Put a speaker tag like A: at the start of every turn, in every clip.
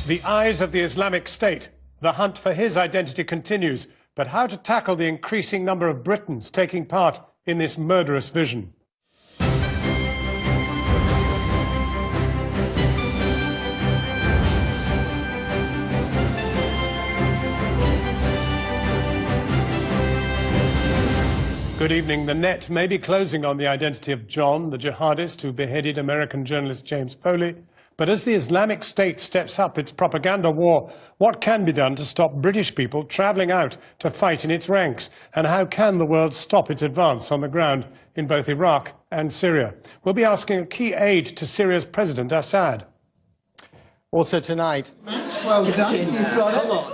A: The eyes of the Islamic State. The hunt for his identity continues, but how to tackle the increasing number of Britons taking part in this murderous vision? Good evening. The net may be closing on the identity of John, the jihadist who beheaded American journalist James Foley. But as the Islamic State steps up its propaganda war, what can be done to stop British people travelling out to fight in its ranks? And how can the world stop its advance on the ground in both Iraq and Syria? We'll be asking a key aide to Syria's President Assad.
B: Also tonight,
C: well done. You've got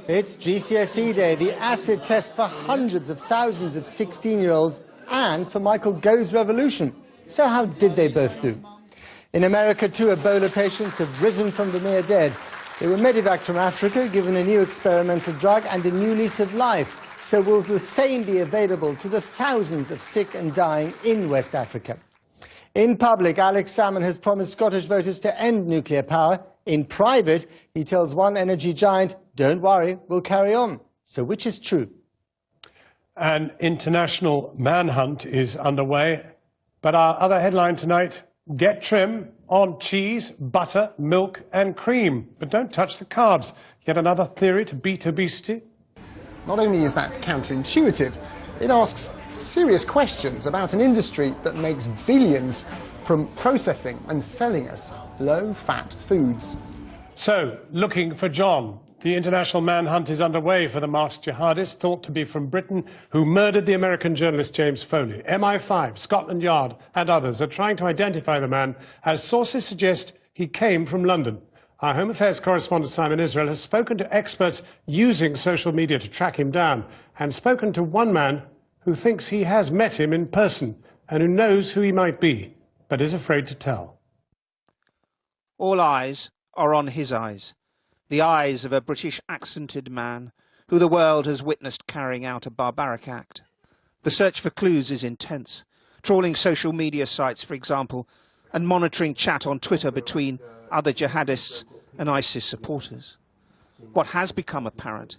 C: it.
B: It's GCSE day, the acid test for hundreds of thousands of 16-year-olds and for Michael Gove's revolution. So how did they both do? In America, 2 Ebola patients have risen from the near dead. They were medevaced from Africa, given a new experimental drug and a new lease of life. So will the same be available to the thousands of sick and dying in West Africa? In public, Alex Salmond has promised Scottish voters to end nuclear power. In private, he tells one energy giant, "Don't worry, we'll carry on." So which is true?
A: An international manhunt is underway. But our other headline tonight, get trim on cheese, butter, milk and cream. But don't touch the carbs. Yet another theory to beat obesity.
C: Not only is that counterintuitive, it asks serious questions about an industry that makes billions from processing and selling us low-fat foods.
A: So, looking for John. The international manhunt is underway for the masked jihadist thought to be from Britain who murdered the American journalist James Foley. MI5, Scotland Yard and others are trying to identify the man as sources suggest he came from London. Our Home Affairs correspondent Simon Israel has spoken to experts using social media to track him down and spoken to one man who thinks he has met him in person and who knows who he might be, but is afraid to tell.
D: All eyes are on his eyes. The eyes of a British accented man who the world has witnessed carrying out a barbaric act. The search for clues is intense, trawling social media sites, for example, and monitoring chat on Twitter between other jihadists and ISIS supporters. What has become apparent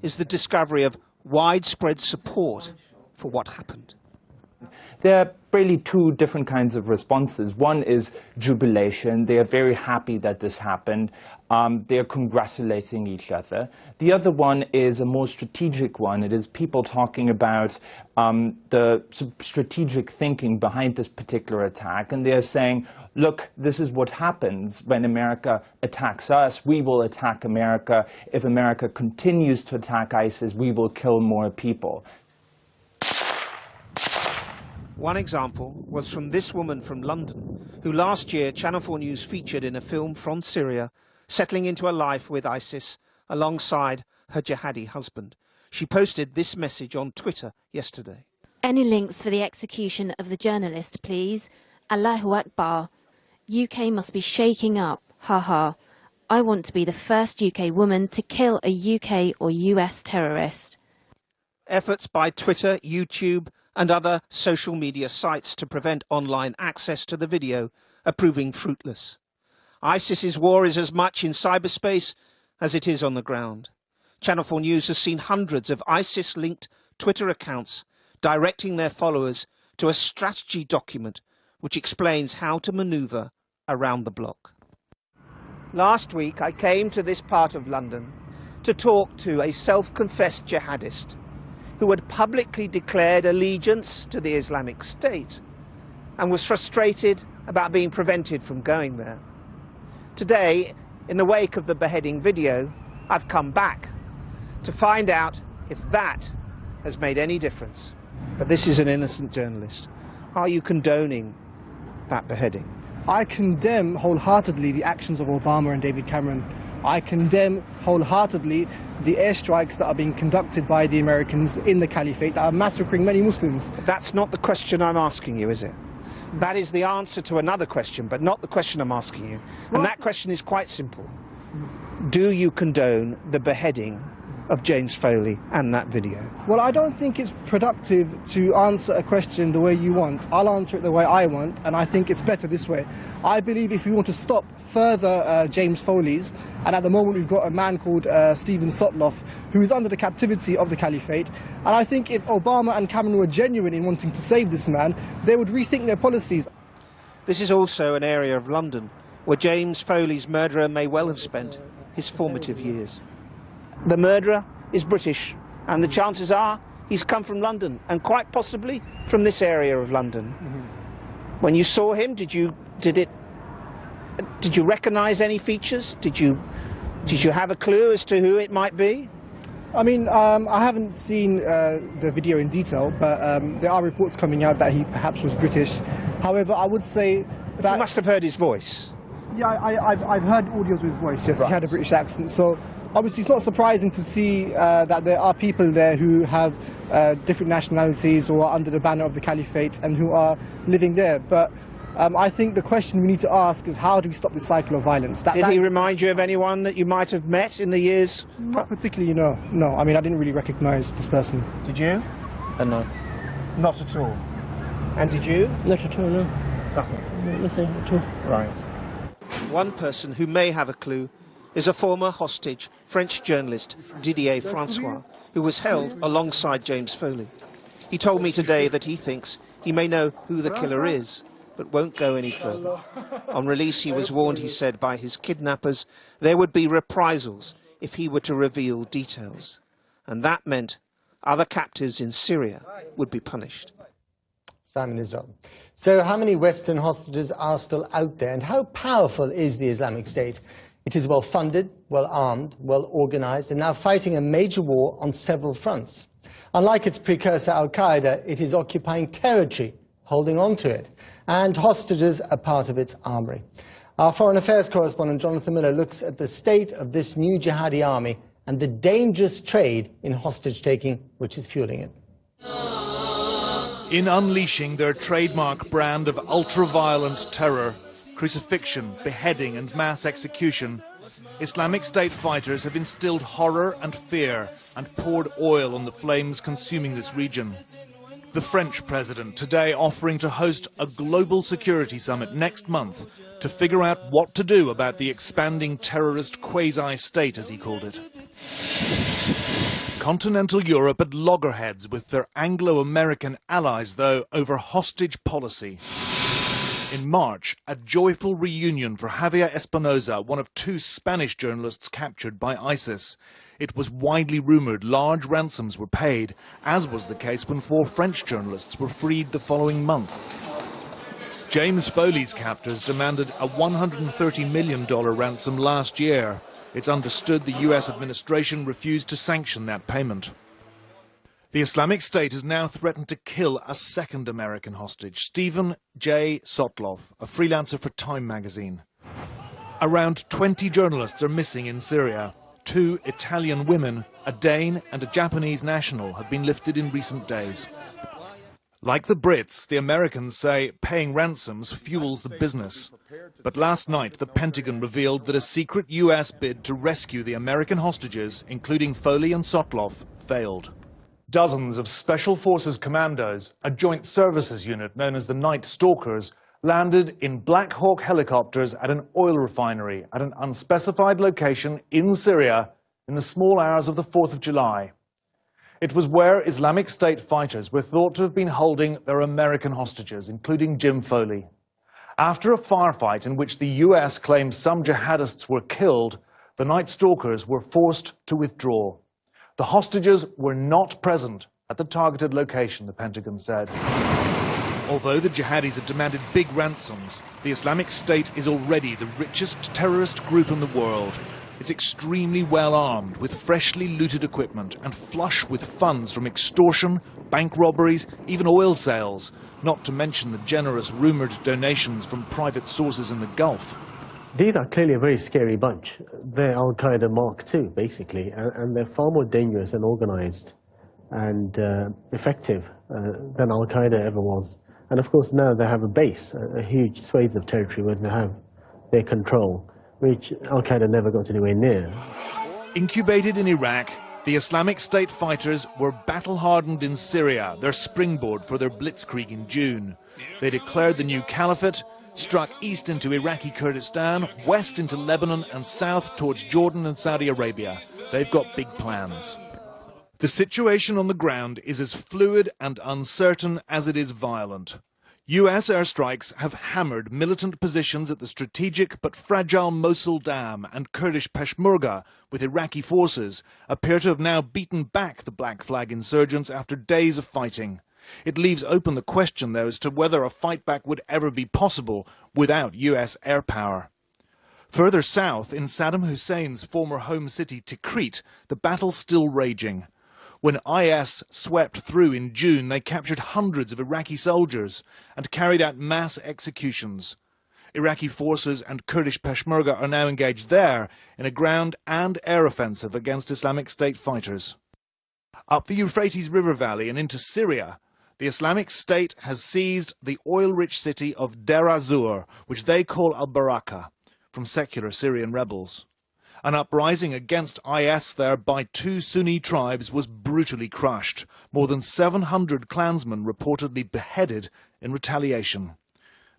D: is the discovery of widespread support for what happened.
E: There are really 2 different kinds of responses. One is jubilation. They are very happy that this happened. They are congratulating each other. The other one is a more strategic one. It is people talking about the strategic thinking behind this particular attack. And they are saying, look, this is what happens when America attacks us. We will attack America. If America continues to attack ISIS, we will kill more people.
D: One example was from this woman from London, who last year Channel 4 News featured in a film from Syria, settling into a life with ISIS alongside her jihadi husband. She posted this message on Twitter yesterday.
F: Any links for the execution of the journalist, please? Allahu Akbar. UK must be shaking up. Ha ha. I want to be the first UK woman to kill a UK or US terrorist.
D: Efforts by Twitter, YouTube and other social media sites to prevent online access to the video are proving fruitless. ISIS's war is as much in cyberspace as it is on the ground. Channel 4 News has seen hundreds of ISIS-linked Twitter accounts directing their followers to a strategy document which explains how to manoeuvre around the block. Last week I came to this part of London to talk to a self-confessed jihadist who had publicly declared allegiance to the Islamic State and was frustrated about being prevented from going there. Today, in the wake of the beheading video, I've come back to find out if that has made any difference. But this is an innocent journalist. Are you condoning that beheading?
G: I condemn wholeheartedly the actions of Obama and David Cameron. I condemn wholeheartedly the airstrikes that are being conducted by the Americans in the Caliphate that are massacring many Muslims.
D: That's not the question I'm asking you, is it? That is the answer to another question, but not the question I'm asking you. And that question is quite simple. Do you condone the beheading of James Foley and that video?
G: Well, I don't think it's productive to answer a question the way you want. I'll answer it the way I want, and I think it's better this way. I believe if we want to stop further James Foley's, and at the moment we've got a man called Stephen Sotloff, who is under the captivity of the caliphate, and I think if Obama and Cameron were genuine in wanting to save this man, they would rethink their policies.
D: This is also an area of London where James Foley's murderer may well have spent his formative years. The murderer is British, and the chances are he's come from London, and quite possibly from this area of London. When you saw him, did you recognise any features? Did you have a clue as to who it might be?
G: I mean, I haven't seen the video in detail, but there are reports coming out that he perhaps was British. However, I would say that...
D: You must have heard his voice.
G: Yeah, I've heard audios with his voice, yes, right. He had a British accent. So obviously it's not surprising to see that there are people there who have different nationalities or are under the banner of the caliphate and who are living there. But I think the question we need to ask is, how do we stop this cycle of violence?
D: Did he remind you of anyone that you might have met in the years?
G: Not particularly, no. No, I mean, I didn't really recognise this person.
D: Did you?
H: No.
D: Not at all. And did you?
H: Not at all, no.
D: Nothing?
H: No, nothing at all.
D: Right. One person who may have a clue is a former hostage French journalist, Didier Francois, who was held alongside James Foley. He told me today that he thinks he may know who the killer is, but won't go any further. On release, he was warned, he said, by his kidnappers there would be reprisals if he were to reveal details. And that meant other captives in Syria would be punished.
B: Simon Israel. So how many Western hostages are still out there, and how powerful is the Islamic State? It is well funded, well armed, well organized, and now fighting a major war on several fronts. Unlike its precursor Al-Qaeda, it is occupying territory, holding on to it, and hostages are part of its armory. Our foreign affairs correspondent Jonathan Miller looks at the state of this new jihadi army and the dangerous trade in hostage-taking which is fueling it.
I: In unleashing their trademark brand of ultra-violent terror, crucifixion, beheading and mass execution, Islamic State fighters have instilled horror and fear and poured oil on the flames consuming this region. The French president today offering to host a global security summit next month to figure out what to do about the expanding terrorist quasi-state, as he called it. Continental Europe at loggerheads with their Anglo-American allies, though, over hostage policy. In March, a joyful reunion for Javier Espinosa, one of 2 Spanish journalists captured by ISIS. It was widely rumoured large ransoms were paid, as was the case when 4 French journalists were freed the following month. James Foley's captors demanded a $130 million ransom last year. It's understood the US administration refused to sanction that payment. The Islamic State has now threatened to kill a second American hostage, Stephen J. Sotloff, a freelancer for Time magazine. Around 20 journalists are missing in Syria. 2 Italian women, a Dane and a Japanese national, have been lifted in recent days. Like the Brits, the Americans say paying ransoms fuels the business. But last night, the Pentagon revealed that a secret US bid to rescue the American hostages, including Foley and Sotloff, failed.
J: Dozens of Special Forces commandos, a joint services unit known as the Night Stalkers, landed in Black Hawk helicopters at an oil refinery at an unspecified location in Syria in the small hours of the 4th of July. It was where Islamic State fighters were thought to have been holding their American hostages, including Jim Foley. After a firefight in which the US claims some jihadists were killed, the Night Stalkers were forced to withdraw. The hostages were not present at the targeted location, the Pentagon said.
I: Although the jihadis have demanded big ransoms, the Islamic State is already the richest terrorist group in the world. It's extremely well armed with freshly looted equipment and flush with funds from extortion, bank robberies, even oil sales, not to mention the generous rumoured donations from private sources in the Gulf.
K: These are clearly a very scary bunch. They're Al-Qaeda Mark II, basically, and they're far more dangerous and organised and effective than Al-Qaeda ever was. And of course now they have a base, a huge swathe of territory where they have their control, which Al-Qaeda never got anywhere near.
I: Incubated in Iraq, The Islamic State fighters were battle-hardened in Syria, their springboard for their blitzkrieg in June. They declared the new caliphate, struck east into Iraqi Kurdistan, west into Lebanon and south towards Jordan and Saudi Arabia. They've got big plans. The situation on the ground is as fluid and uncertain as it is violent. US airstrikes have hammered militant positions at the strategic but fragile Mosul Dam, and Kurdish Peshmerga, with Iraqi forces, appear to have now beaten back the Black Flag insurgents after days of fighting. It leaves open the question, though, as to whether a fightback would ever be possible without US air power. Further south, in Saddam Hussein's former home city Tikrit, the battle's still raging. When IS swept through in June, they captured hundreds of Iraqi soldiers and carried out mass executions. Iraqi forces and Kurdish Peshmerga are now engaged there in a ground and air offensive against Islamic State fighters. Up the Euphrates River Valley and into Syria, the Islamic State has seized the oil-rich city of Deir az-Zur, which they call al-Baraka, from secular Syrian rebels. An uprising against IS there by 2 Sunni tribes was brutally crushed. More than 700 clansmen reportedly beheaded in retaliation.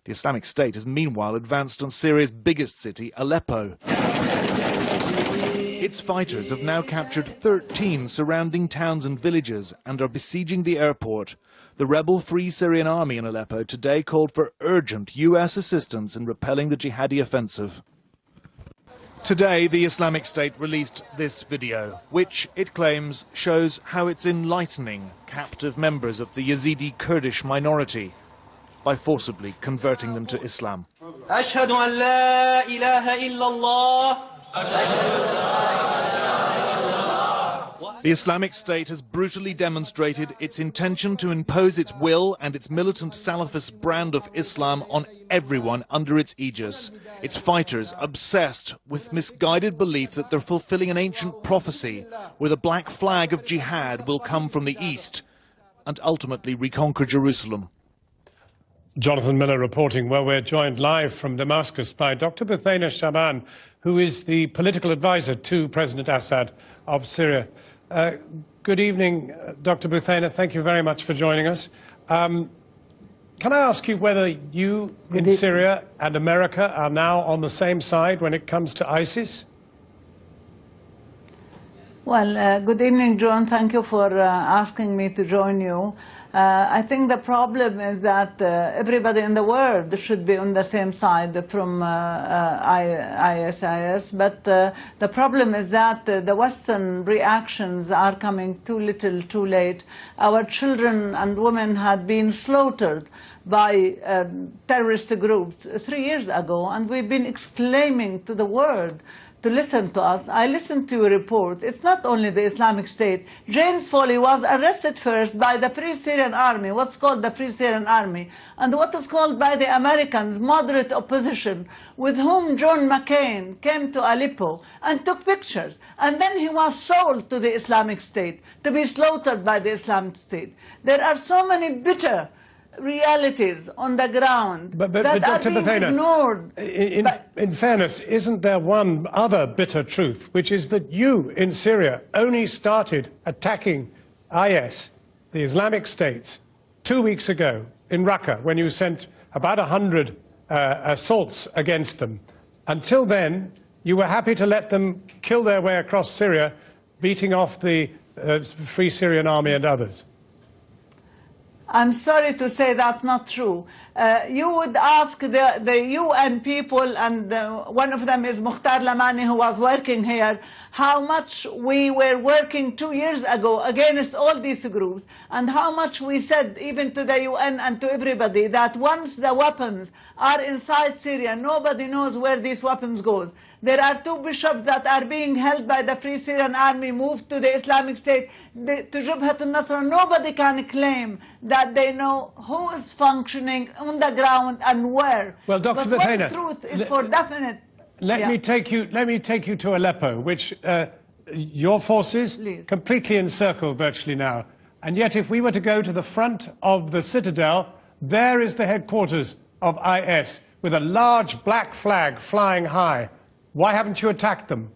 I: The Islamic State has meanwhile advanced on Syria's biggest city, Aleppo. Its fighters have now captured 13 surrounding towns and villages and are besieging the airport. The rebel Free Syrian Army in Aleppo today called for urgent US assistance in repelling the jihadi offensive. Today, the Islamic State released this video, which, it claims, shows how it's enlightening captive members of the Yazidi Kurdish minority by forcibly converting them to Islam.
L: أشهد أن لا إله إلا الله.
I: The Islamic State has brutally demonstrated its intention to impose its will and its militant Salafist brand of Islam on everyone under its aegis. Its fighters obsessed with misguided belief that they're fulfilling an ancient prophecy where the black flag of jihad will come from the east and ultimately reconquer Jerusalem.
A: Jonathan Miller reporting. Well, we're joined live from Damascus by Dr. Buthayna Shaban, who is the political advisor to President Assad of Syria. Good evening, Dr. Buthayna. Thank you very much for joining us. Can I ask you whether you in Syria and America are now on the same side when it comes to ISIS?
M: Well, good evening, John. Thank you for asking me to join you. I think the problem is that everybody in the world should be on the same side from ISIS, but the problem is that the Western reactions are coming too little, too late. Our children and women had been slaughtered by terrorist groups 3 years ago, and we've been exclaiming to the world to listen to us. I listened to your report. It's not only the Islamic State. James Foley was arrested first by the Free Syrian Army, what's called the Free Syrian Army, and what is called by the Americans moderate opposition, with whom John McCain came to Aleppo and took pictures. And then he was sold to the Islamic State to be slaughtered by the Islamic State. There are so many bitter realities on the ground that
A: Dr.
M: are being
A: Buthayna,
M: ignored.
A: In fairness, isn't there one other bitter truth, which is that you in Syria only started attacking IS, the Islamic States, 2 weeks ago in Raqqa, when you sent about 100 assaults against them. Until then, you were happy to let them kill their way across Syria, beating off the Free Syrian Army and others.
M: I'm sorry to say that's not true. You would ask the UN people, and one of them is Mukhtar Lamani, who was working here, how much we were working 2 years ago against all these groups, and how much we said, even to the UN and to everybody, that once the weapons are inside Syria, nobody knows where these weapons go. There are 2 bishops that are being held by the Free Syrian Army, moved to the Islamic State, to Jabhat al-Nusra. Nobody can claim that they know who is functioning on the ground and where.
A: Well, Dr. Buthayna,
M: the truth is for definite.
A: Let me take you to Aleppo, which your forces completely encircle virtually now. And yet, if we were to go to the front of the citadel, there is the headquarters of IS with a large black flag flying high. Why haven't you attacked them?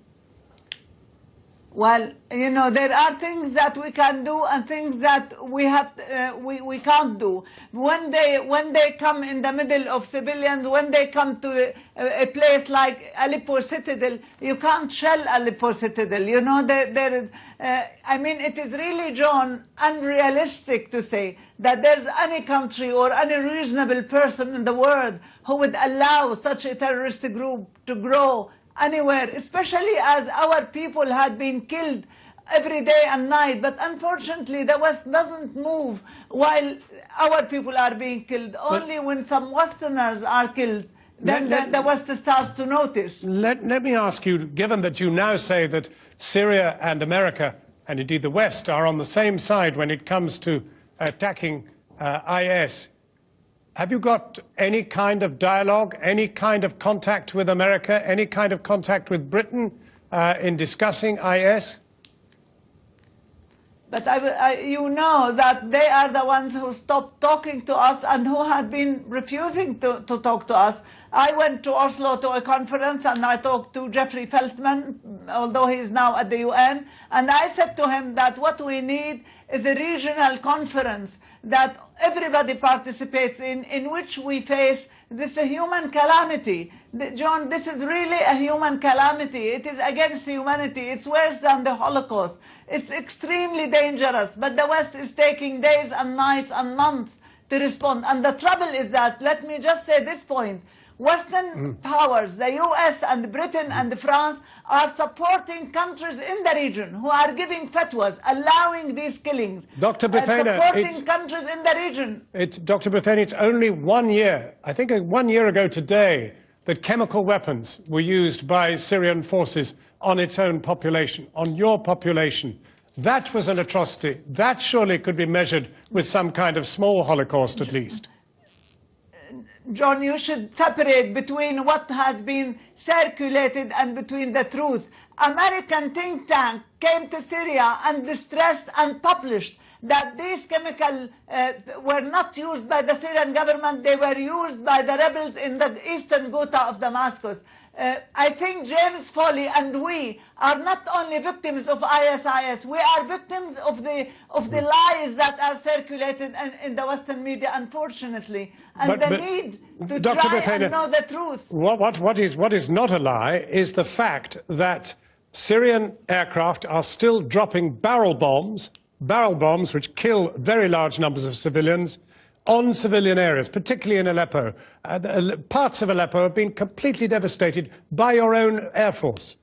M: Well, you know, there are things that we can do and things that we can't do. When they come in the middle of civilians, when they come to a place like Aleppo Citadel, you can't shell Aleppo Citadel. You know, I mean, it is really, John, unrealistic to say that there's any country or any reasonable person in the world who would allow such a terrorist group to grow anywhere, especially as our people had been killed every day and night. But unfortunately, the West doesn't move while our people are being killed. Only when some Westerners are killed, then the West starts to notice.
A: Let me ask you, given that you now say that Syria and America, and indeed the West, are on the same side when it comes to attacking IS, have you got any kind of dialogue, any kind of contact with America, any kind of contact with Britain in discussing IS?
M: But you know that they are the ones who stopped talking to us and who had been refusing to talk to us. I went to Oslo to a conference and I talked to Jeffrey Feltman, although he is now at the UN, and I said to him that what we need is a regional conference that everybody participates in which we face this human calamity. John, this is really a human calamity. It is against humanity. It's worse than the Holocaust. It's extremely dangerous, but the West is taking days and nights and months to respond. And the trouble is that, let me just say this point, Western powers, the US and Britain and France, are supporting countries in the region who are giving fatwas, allowing these killings.
A: Dr. Bethena,
M: supporting countries in the region.
A: Dr. Bethena, it's only 1 year, I think 1 year ago today, that chemical weapons were used by Syrian forces on its own population, on your population. That was an atrocity. That surely could be measured with some kind of small Holocaust at least.
M: John, you should separate between what has been circulated and between the truth. American think tank came to Syria and distressed and published that these chemicals were not used by the Syrian government, they were used by the rebels in the eastern Ghouta of Damascus. I think James Foley and we are not only victims of ISIS, we are victims of the lies that are circulated in the Western media, unfortunately, and the need to
A: Dr.
M: try
A: Bethena,
M: and know the truth.
A: What is not a lie is the fact that Syrian aircraft are still dropping barrel bombs which kill very large numbers of civilians, on civilian areas, particularly in Aleppo. Parts of Aleppo have been completely devastated by your own air force.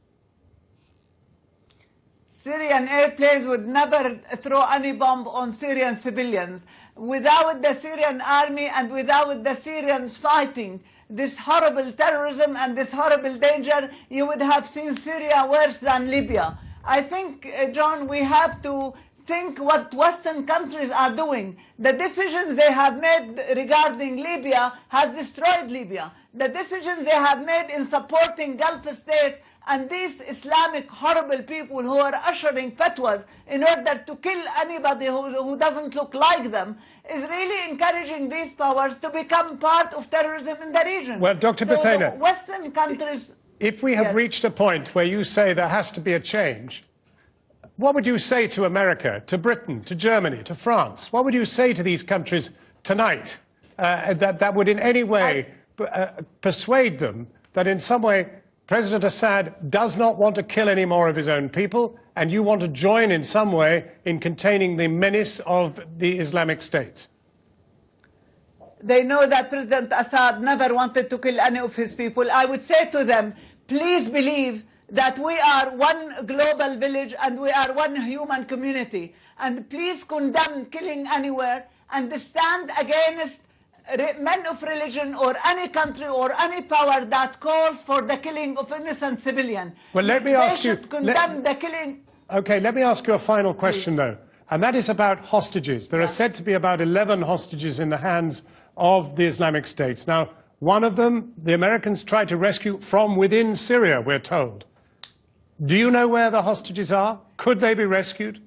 M: Syrian airplanes would never throw any bomb on Syrian civilians. Without the Syrian army and without the Syrians fighting this horrible terrorism and this horrible danger, you would have seen Syria worse than Libya. I think, John, we have to think what Western countries are doing. The decisions they have made regarding Libya has destroyed Libya. The decisions they have made in supporting Gulf states and these Islamic horrible people who are ushering fatwas in order to kill anybody who doesn't look like them is really encouraging these powers to become part of terrorism in the region.
A: Well, Dr. Bethena,
M: Western countries...
A: If we have reached a point where you say there has to be a change, what would you say to America, to Britain, to Germany, to France? What would you say to these countries tonight that would in any way persuade them that in some way President Assad does not want to kill any more of his own people and you want to join in some way in containing the menace of the Islamic states?
M: They know that President Assad never wanted to kill any of his people. I would say to them, please believe that we are one global village and we are one human community. And please condemn killing anywhere and stand against men of religion or any country or any power that calls for the killing of innocent civilians.
A: Well, let me ask you...
M: They should condemn the killing...
A: Okay, let me ask you a final question, though, and that is about hostages. There are said to be about 11 hostages in the hands of the Islamic States. Now, one of them, the Americans tried to rescue from within Syria, we're told. Do you know where the hostages are? Could they be rescued?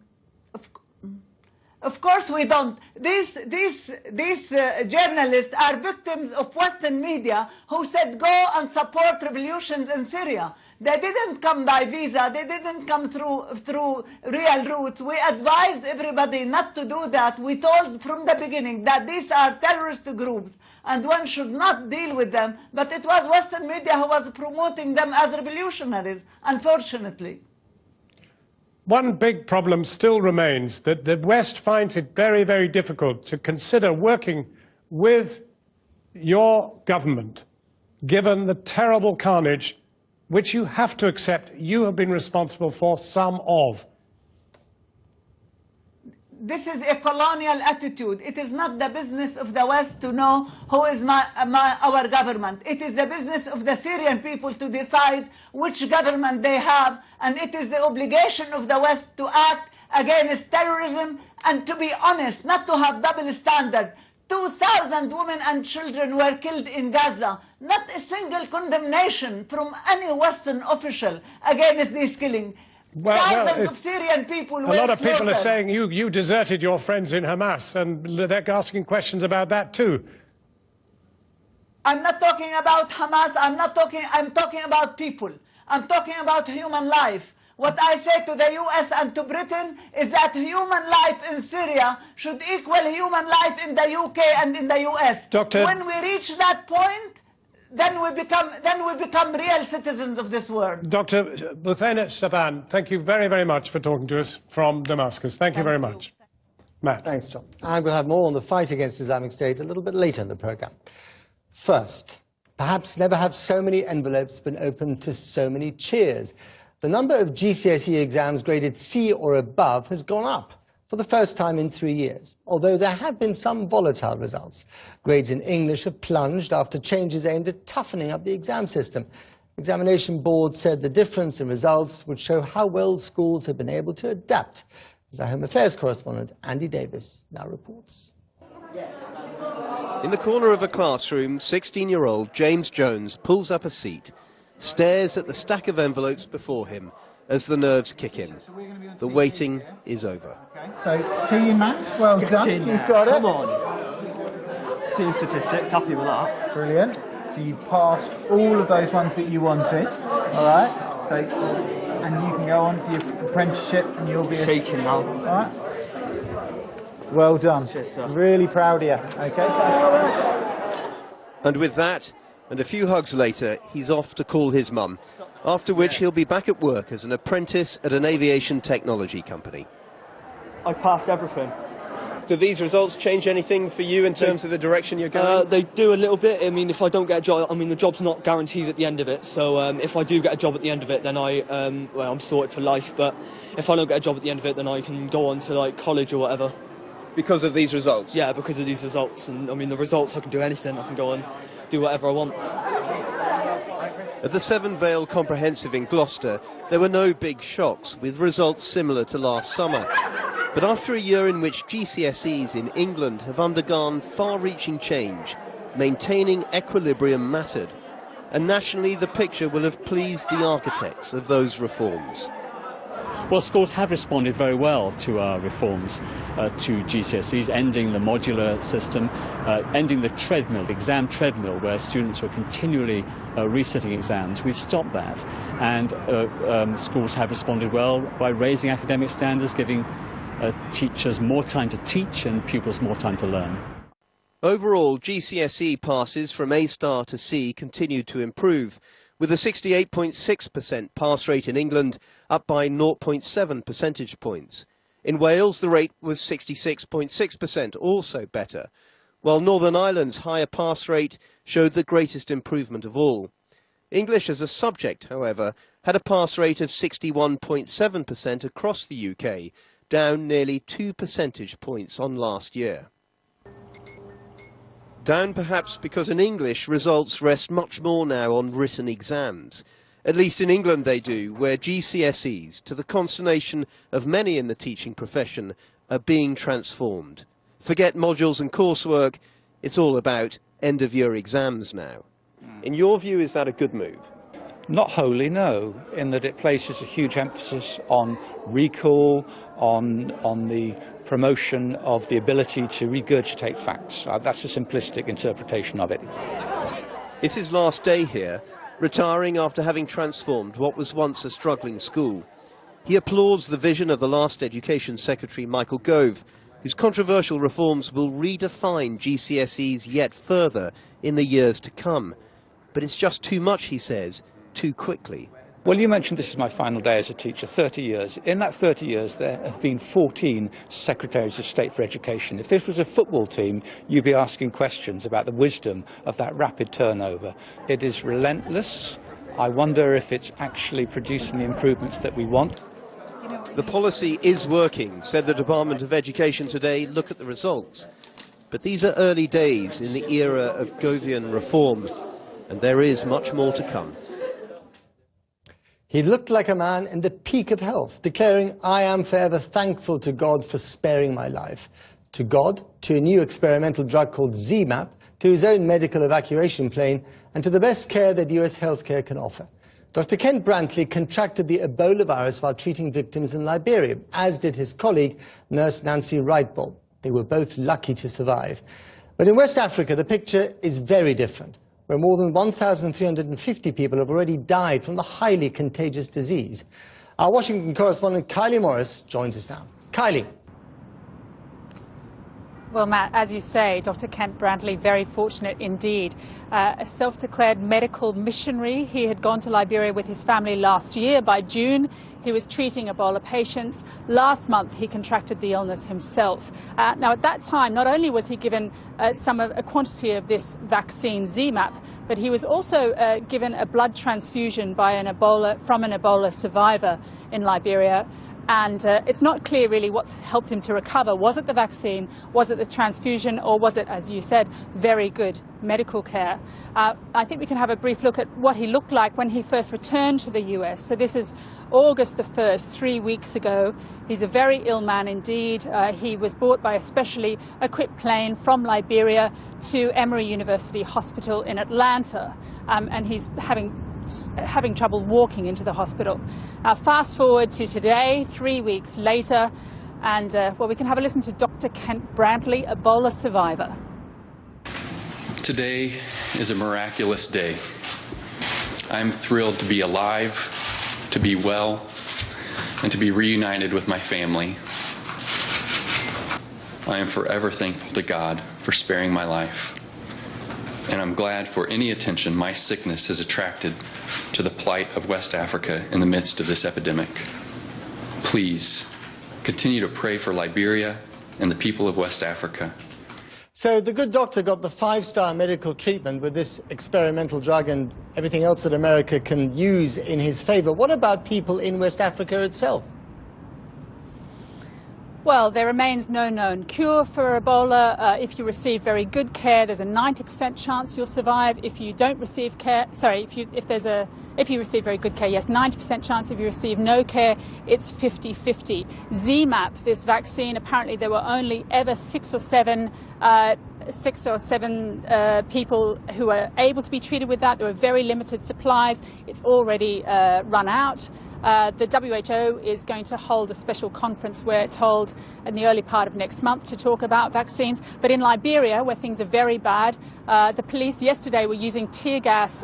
M: Of course we don't. These journalists are victims of Western media who said go and support revolutions in Syria. They didn't come by visa. They didn't come through real routes. We advised everybody not to do that. We told from the beginning that these are terrorist groups and one should not deal with them. But it was Western media who was promoting them as revolutionaries, unfortunately.
A: One big problem still remains that the West finds it very, very difficult to consider working with your government, given the terrible carnage which you have to accept you have been responsible for some of.
M: This is a colonial attitude. It is not the business of the West to know who is our government. It is the business of the Syrian people to decide which government they have, and it is the obligation of the West to act against terrorism and to be honest, not to have double standard. 2,000 women and children were killed in Gaza. Not a single condemnation from any Western official against this killing. Thousands of Syrian people were slaughtered.
A: A lot of people are saying you deserted your friends in Hamas, and they're asking questions about that too.
M: I'm not talking about Hamas. I'm talking about people. I'm talking about human life. What I say to the US and to Britain is that human life in Syria should equal human life in the UK and in the US. When we reach that point, then we become real citizens of this world.
A: Dr. Buthena Shaban, thank you very, very much for talking to us from Damascus. Thank you very much. Matt.
B: Thanks, John. And we'll have more on the fight against Islamic State a little bit later in the programme. First, perhaps never have so many envelopes been opened to so many cheers. The number of GCSE exams graded C or above has gone up for the first time in 3 years, although there have been some volatile results. Grades in English have plunged after changes aimed at toughening up the exam system. Examination boards said the difference in results would show how well schools have been able to adapt. As our Home Affairs correspondent Andy Davis now reports.
N: In the corner of a classroom, 16-year-old James Jones pulls up a seat, stares at the stack of envelopes before him as the nerves kick in. The waiting is over.
O: So, C in maths, well done. You've got it. Come on. C in statistics, happy with that. Brilliant. So you passed all of those ones that you wanted. All right. So, and you can go on for your apprenticeship, and you'll be shaking now. All right. Well done. Cheers, sir. Really proud of you. Okay.
N: And with that, and a few hugs later, he's off to call his mum, after which he'll be back at work as an apprentice at an aviation technology company.
P: I passed everything.
N: Do these results change anything for you in terms of the direction you're going?
P: They do a little bit. I mean, if I don't get a job, I mean, the job's not guaranteed at the end of it. So if I do get a job at the end of it, then I'm sorted for life. But if I don't get a job at the end of it, then I can go on to like college or whatever.
N: Because of these results?
P: Yeah, because of these results. And I mean, the results, I can do anything. I can go on, do whatever I want.
N: At the Seven Vale Comprehensive in Gloucester, there were no big shocks, with results similar to last summer. But after a year in which GCSEs in England have undergone far-reaching change, maintaining equilibrium mattered. And nationally, the picture will have pleased the architects of those reforms.
Q: Well, schools have responded very well to our reforms to GCSEs, ending the modular system, ending the treadmill, the exam treadmill, where students were continually resitting exams. We've stopped that, and schools have responded well by raising academic standards, giving teachers more time to teach and pupils more time to learn.
N: Overall, GCSE passes from A star to C continued to improve, with a 68.6% pass rate in England, up by 0.7 percentage points. In Wales, the rate was 66.6%, also better, while Northern Ireland's higher pass rate showed the greatest improvement of all. English as a subject, however, had a pass rate of 61.7% across the UK, down nearly 2 percentage points on last year. Down perhaps because in English results rest much more now on written exams. At least in England they do, where GCSEs, to the consternation of many in the teaching profession, are being transformed. Forget modules and coursework, it's all about end-of-year exams now. In your view, is that a good move?
R: Not wholly, no, in that it places a huge emphasis on recall, on the promotion of the ability to regurgitate facts. That's a simplistic interpretation of it.
N: It's his last day here, retiring after having transformed what was once a struggling school. He applauds the vision of the last Education Secretary, Michael Gove, whose controversial reforms will redefine GCSEs yet further in the years to come. But it's just too much, he says, too quickly.
R: Well, you mentioned this is my final day as a teacher, 30 years. In that 30 years, there have been 14 Secretaries of State for Education. If this was a football team, you'd be asking questions about the wisdom of that rapid turnover. It is relentless. I wonder if it's actually producing the improvements that we want.
N: The policy is working, said the Department of Education today. Look at the results. But these are early days in the era of Govian reform, and there is much more to come.
B: He looked like a man in the peak of health, declaring, "I am forever thankful to God for sparing my life." To God, to a new experimental drug called ZMapp, to his own medical evacuation plane, and to the best care that US healthcare can offer. Dr. Kent Brantley contracted the Ebola virus while treating victims in Liberia, as did his colleague, nurse Nancy Wrightball. They were both lucky to survive. But in West Africa, the picture is very different, where more than 1,350 people have already died from the highly contagious disease. Our Washington correspondent Kylie Morris joins us now. Kylie.
S: Well, Matt, as you say, Dr. Kent Brantley, very fortunate indeed. A self-declared medical missionary. He had gone to Liberia with his family last year. By June, he was treating Ebola patients. Last month, he contracted the illness himself. Now, at that time, not only was he given a quantity of this vaccine, ZMapp, but he was also given a blood transfusion by from an Ebola survivor in Liberia. And it's not clear really what's helped him to recover. Was it the vaccine? Was it the transfusion? Or was it, as you said, very good medical care? I think we can have a brief look at what he looked like when he first returned to the US. So this is August the 1st, 3 weeks ago. He's a very ill man indeed. He was brought by a specially equipped plane from Liberia to Emory University Hospital in Atlanta. And he's having trouble walking into the hospital. Fast forward to today, 3 weeks later, and well, we can have a listen to Dr. Kent Brantley, Ebola survivor.
T: Today is a miraculous day. I'm thrilled to be alive, to be well, and to be reunited with my family. I am forever thankful to God for sparing my life, and I'm glad for any attention my sickness has attracted to the plight of West Africa in the midst of this epidemic. Please continue to pray for Liberia and the people of West Africa.
B: So the good doctor got the 5-star medical treatment with this experimental drug and everything else that America can use in his favor. What about people in West Africa itself?
S: Well, there remains no known cure for Ebola. If you receive very good care, there's a 90% chance you'll survive. If you don't receive care, if you receive very good care, yes, 90% chance. If you receive no care, it's 50-50. ZMapp, this vaccine, apparently there were only ever 6 or 7 people who were able to be treated with that. There were very limited supplies. It's already run out. The WHO is going to hold a special conference, we're told, in the early part of next month to talk about vaccines. But in Liberia, where things are very bad, the police yesterday were using tear gas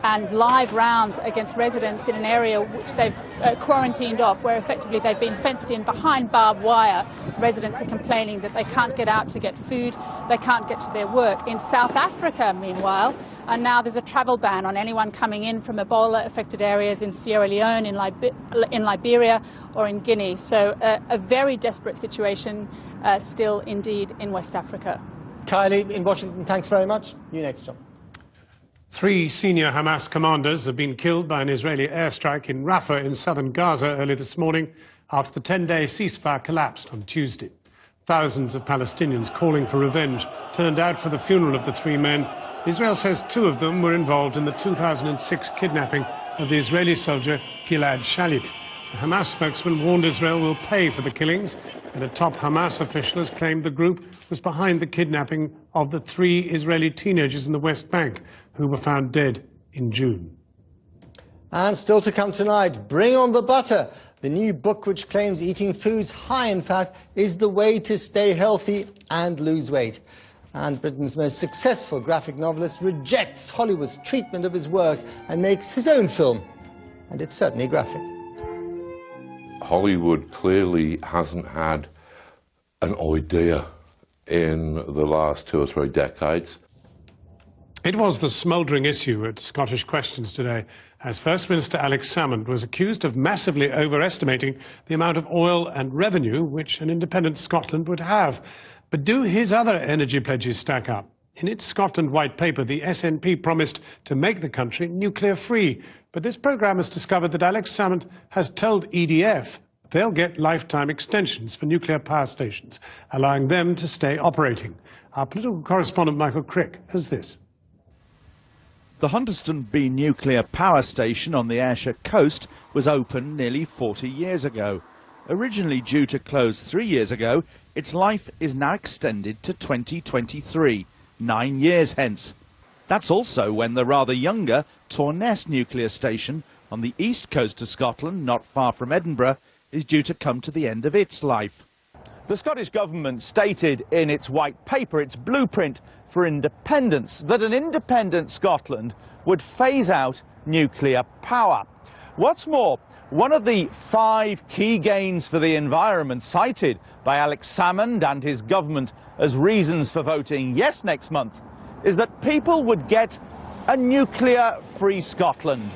S: and live rounds against residents in an area which they've quarantined off, where effectively they've been fenced in behind barbed wire. Residents are complaining that they can't get out to get food, they can't get to their work. In South Africa, meanwhile, and now there's a travel ban on anyone coming in from Ebola-affected areas in Sierra Leone, in Liberia, or in Guinea. So a very desperate situation still, indeed, in West Africa.
B: Kylie in Washington, thanks very much. You next, John.
A: 3 senior Hamas commanders have been killed by an Israeli airstrike in Rafah in southern Gaza early this morning after the 10-day ceasefire collapsed on Tuesday. Thousands of Palestinians calling for revenge turned out for the funeral of the 3 men. Israel says 2 of them were involved in the 2006 kidnapping of the Israeli soldier Gilad Shalit. The Hamas spokesman warned Israel will pay for the killings, and a top Hamas official has claimed the group was behind the kidnapping of the 3 Israeli teenagers in the West Bank who were found dead in June.
B: And still to come tonight, Bring on the Butter, the new book which claims eating foods high in fat is the way to stay healthy and lose weight. And Britain's most successful graphic novelist rejects Hollywood's treatment of his work and makes his own film. And it's certainly graphic.
U: Hollywood clearly hasn't had an idea in the last 2 or 3 decades.
A: It was the smouldering issue at Scottish Questions today, as First Minister Alex Salmond was accused of massively overestimating the amount of oil and revenue which an independent Scotland would have. But do his other energy pledges stack up? In its Scotland White Paper, the SNP promised to make the country nuclear-free. But this programme has discovered that Alex Salmond has told EDF they'll get lifetime extensions for nuclear power stations, allowing them to stay operating. Our political correspondent Michael Crick has this.
V: The Hunterston B nuclear power station on the Ayrshire coast was opened nearly 40 years ago. Originally due to close 3 years ago, its life is now extended to 2023, 9 years hence. That's also when the rather younger Torness nuclear station on the east coast of Scotland, not far from Edinburgh, is due to come to the end of its life. The Scottish Government stated in its White Paper, its blueprint for independence, that an independent Scotland would phase out nuclear power. What's more, one of the 5 key gains for the environment cited by Alex Salmond and his government as reasons for voting yes next month is that people would get a nuclear-free Scotland.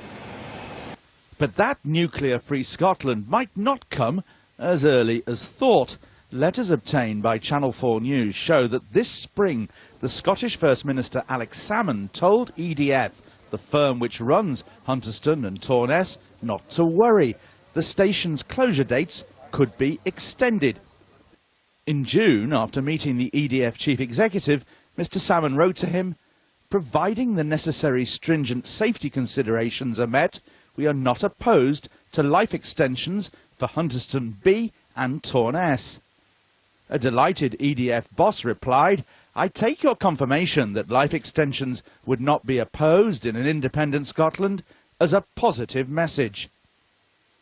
V: But that nuclear-free Scotland might not come as early as thought. Letters obtained by Channel 4 News show that this spring the Scottish First Minister Alex Salmond told EDF, the firm which runs Hunterston and Torness, not to worry. The station's closure dates could be extended. In June, after meeting the EDF chief executive, Mr Salmond wrote to him, "Providing the necessary stringent safety considerations are met, we are not opposed to life extensions for Hunterston B and Torness." A delighted EDF boss replied, "I take your confirmation that life extensions would not be opposed in an independent Scotland as a positive message."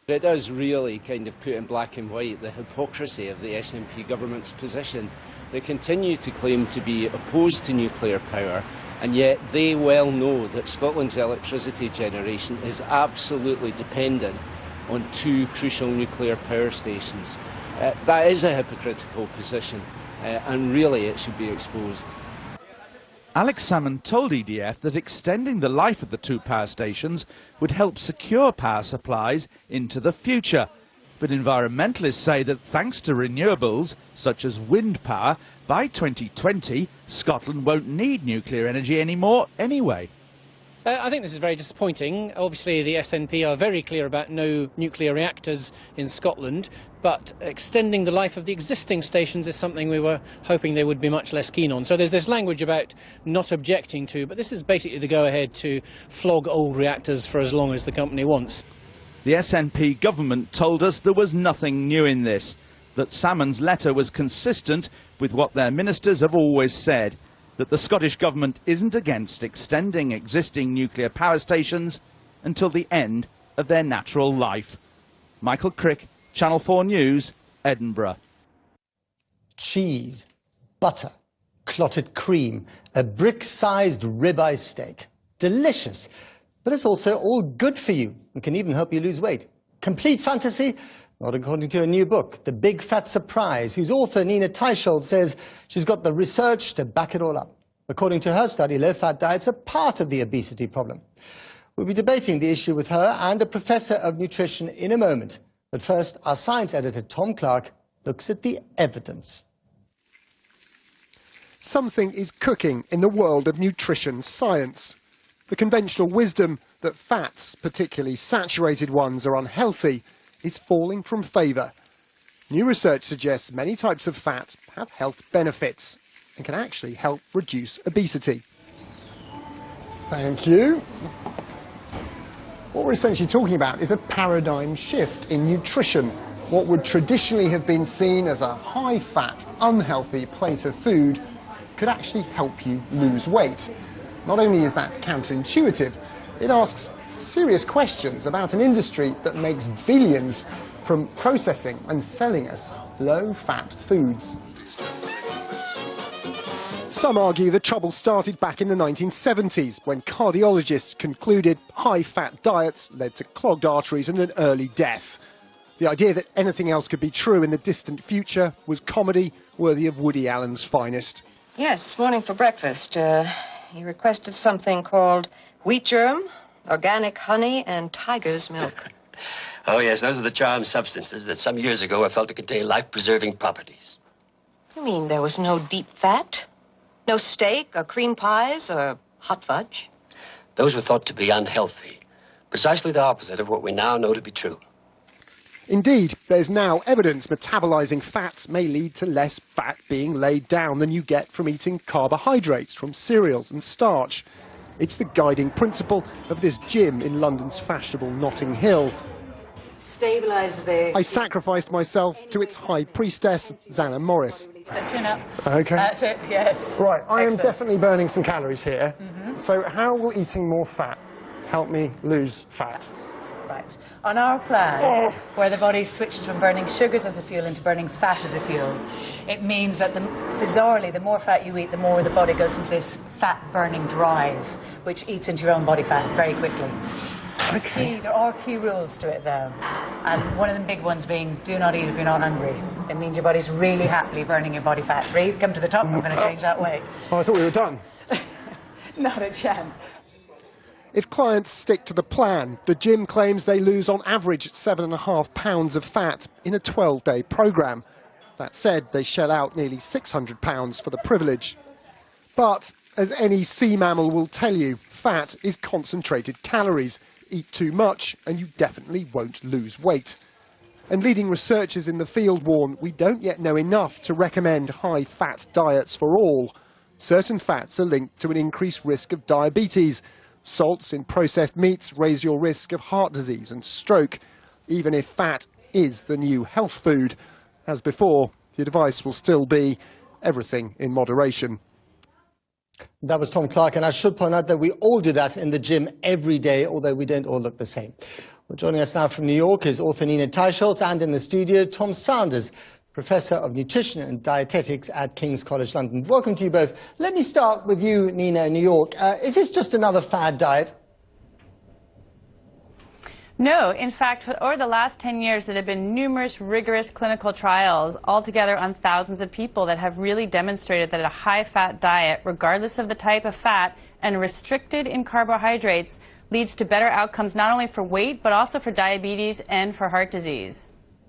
W: It does really kind of put in black and white the hypocrisy of the SNP government's position. They continue to claim to be opposed to nuclear power, and yet they well know that Scotland's electricity generation is absolutely dependent on 2 crucial nuclear power stations. That is a hypocritical position, and really it should be exposed.
V: Alex Salmond told EDF that extending the life of the 2 power stations would help secure power supplies into the future. But environmentalists say that thanks to renewables, such as wind power, by 2020, Scotland won't need nuclear energy anymore anyway.
X: I think this is very disappointing. Obviously, the SNP are very clear about no nuclear reactors in Scotland, but extending the life of the existing stations is something we were hoping they would be much less keen on. So there's this language about not objecting to, but this is basically the go-ahead to flog old reactors for as long as the company wants.
V: The SNP government told us there was nothing new in this, that Salmond's letter was consistent with what their ministers have always said, that the Scottish Government isn't against extending existing nuclear power stations until the end of their natural life. Michael Crick, Channel 4 News, Edinburgh.
B: Cheese, butter, clotted cream, a brick-sized ribeye steak. Delicious, but it's also all good for you and can even help you lose weight. Complete fantasy? Not according to a new book, The Big Fat Surprise, whose author, Nina Teicholz, says she's got the research to back it all up. According to her study, low-fat diets are part of the obesity problem. We'll be debating the issue with her and a professor of nutrition in a moment. But first, our science editor, Tom Clark, looks at the evidence.
C: Something is cooking in the world of nutrition science. The conventional wisdom that fats, particularly saturated ones, are unhealthy is falling from favour. New research suggests many types of fat have health benefits and can actually help reduce obesity. Thank you. What we're essentially talking about is a paradigm shift in nutrition. What would traditionally have been seen as a high-fat, unhealthy plate of food could actually help you lose weight. Not only is that counterintuitive, it asks serious questions about an industry that makes billions from processing and selling us low-fat foods. Some argue the trouble started back in the 1970s, when cardiologists concluded high-fat diets led to clogged arteries and an early death. The idea that anything else could be true in the distant future was comedy worthy of Woody Allen's finest.
E: Yes, this morning for breakfast, he requested something called wheat germ, organic honey, and tiger's milk.
F: Oh, yes, those are the charmed substances that some years ago were felt to contain life-preserving properties.
E: You mean there was no deep fat? No steak or cream pies or hot fudge?
F: Those were thought to be unhealthy, precisely the opposite of what we now know to be true.
C: Indeed, there's now evidence metabolizing fats may lead to less fat being laid down than you get from eating carbohydrates from cereals and starch. It's the guiding principle of this gym in London's fashionable Notting Hill.
G: Stabilises the...
C: I sacrificed myself to its high priestess, Zana Morris.
G: Chin up.
C: Okay.
G: That's it, yes.
H: Right, I am
G: Excellent.
H: definitely burning some calories here. So how will eating more fat help me lose fat?
G: Right. On our plan, where the body switches from burning sugars as a fuel into burning fat as a fuel, it means that, bizarrely, the more fat you eat, the more the body goes into this fat-burning drive, which eats into your own body fat very quickly.
H: Okay.
G: There are key rules to it, though. And one of the big ones being, do not eat if you're not hungry. It means your body's really happily burning your body fat. Reed, come to the top. I'm going to change that way.
H: Oh, I thought we were done.
G: Not a chance.
C: If clients stick to the plan, the gym claims they lose on average 7.5 pounds of fat in a 12-day programme. That said, they shell out nearly £600 for the privilege. But, as any sea mammal will tell you, fat is concentrated calories. Eat too much and you definitely won't lose weight. And leading researchers in the field warn we don't yet know enough to recommend high-fat diets for all. Certain fats are linked to an increased risk of diabetes. Salts in processed meats raise your risk of heart disease and stroke, even if fat is the new health food. As before, the advice will still be everything in moderation.
B: That was Tom Clark, and I should point out that we all do that in the gym every day, although we don't all look the same. Well, joining us now from New York is author Nina Teicholz, and in the studio, Tom Sanders, Professor of Nutrition and Dietetics at King's College London. Welcome to you both. Let me start with you, Nina, in New York. Is this just another fad diet?
Y: No. In fact, over the last 10 years, there have been numerous rigorous clinical trials, altogether on thousands of people, that have really demonstrated that a high-fat diet, regardless of the type of fat, and restricted in carbohydrates, leads to better outcomes not only for weight, but also for diabetes and for heart disease.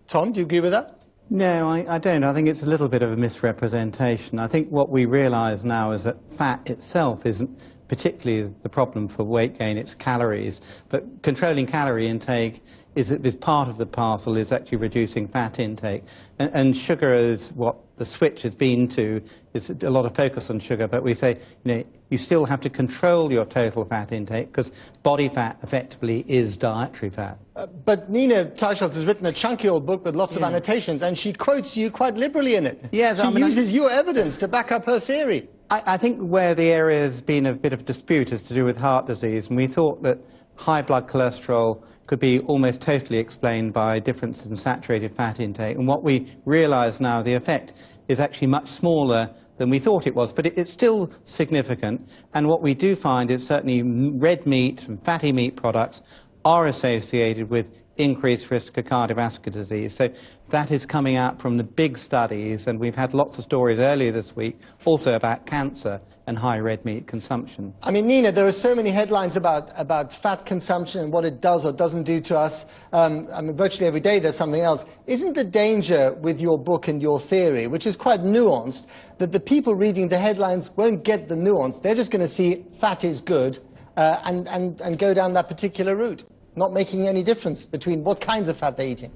B: Tom, do you agree with that?
Z: No, I don't. I think it's a little bit of a misrepresentation. I think what we realise now is that fat itself isn't particularly the problem for weight gain, it's calories. But controlling calorie intake is part of the parcel, is actually reducing fat intake. And sugar is what the switch has been to. It's a lot of focus on sugar, but we say, you still have to control your total fat intake, because body fat effectively is dietary fat.
B: But Nina Teicholz has written a chunky old book with lots of annotations, and she quotes you quite liberally in it.
Z: Yes,
B: she uses your evidence to back up her theory.
Z: I think where the area has been a bit of dispute is to do with heart disease, and we thought that high blood cholesterol could be almost totally explained by difference in saturated fat intake. And what we realise now, the effect is actually much smaller than we thought it was, but it's still significant. And what we do find is certainly red meat and fatty meat products are associated with increased risk of cardiovascular disease. So that is coming out from the big studies, and we've had lots of stories earlier this week also about cancer and high red meat consumption.
B: I mean, Nina, there are so many headlines about fat consumption and what it does or doesn't do to us. I mean, virtually every day there's something else. Isn't the danger with your book and your theory, which is quite nuanced, that the people reading the headlines won't get the nuance? They're just going to see fat is good and go down that particular route, not making any difference between what kinds of fat they're eating?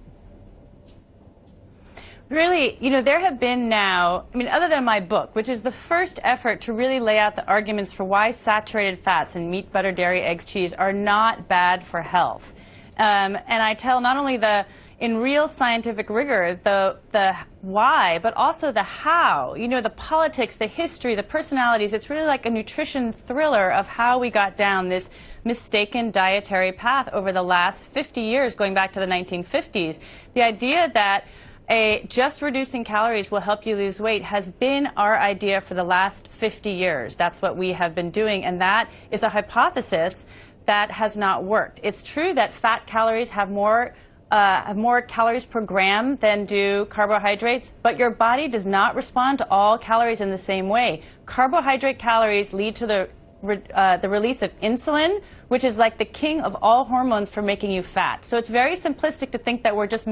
Y: Really, there have been now, other than my book, which is the first effort to really lay out the arguments for why saturated fats in meat, butter, dairy, eggs, cheese are not bad for health. And I tell not only the in real scientific rigor the why, but also the how. You know, the politics, the history, the personalities. It's really like a nutrition thriller of how we got down this mistaken dietary path over the last 50 years, going back to the 1950s. The idea that just reducing calories will help you lose weight has been our idea for the last 50 years. That's what we have been doing, and that is a hypothesis that has not worked. It's true that fat calories have more calories per gram than do carbohydrates, but your body does not respond to all calories in the same way. Carbohydrate calories lead to the release of insulin, which is like the king of all hormones for making you fat. So it's very simplistic to think that we're just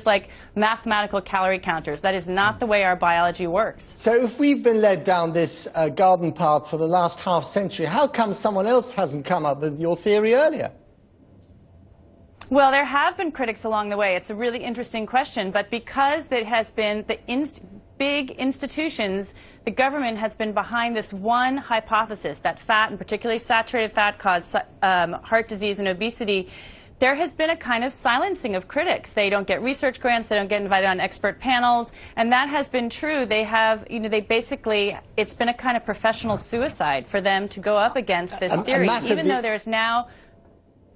Y: like mathematical calorie counters. That is not the way our biology works.
B: So if we've been led down this garden path for the last half century, how come someone else hasn't come up with your theory earlier?
Y: Well, there have been critics along the way. It's a really interesting question, but because there has been the big institutions, the government has been behind this one hypothesis that fat, and particularly saturated fat, cause heart disease and obesity. There has been a kind of silencing of critics. They don't get research grants, they don't get invited on expert panels, and that has been true. They have, you know, it's been a kind of professional suicide for them to go up against this theory, even though there's now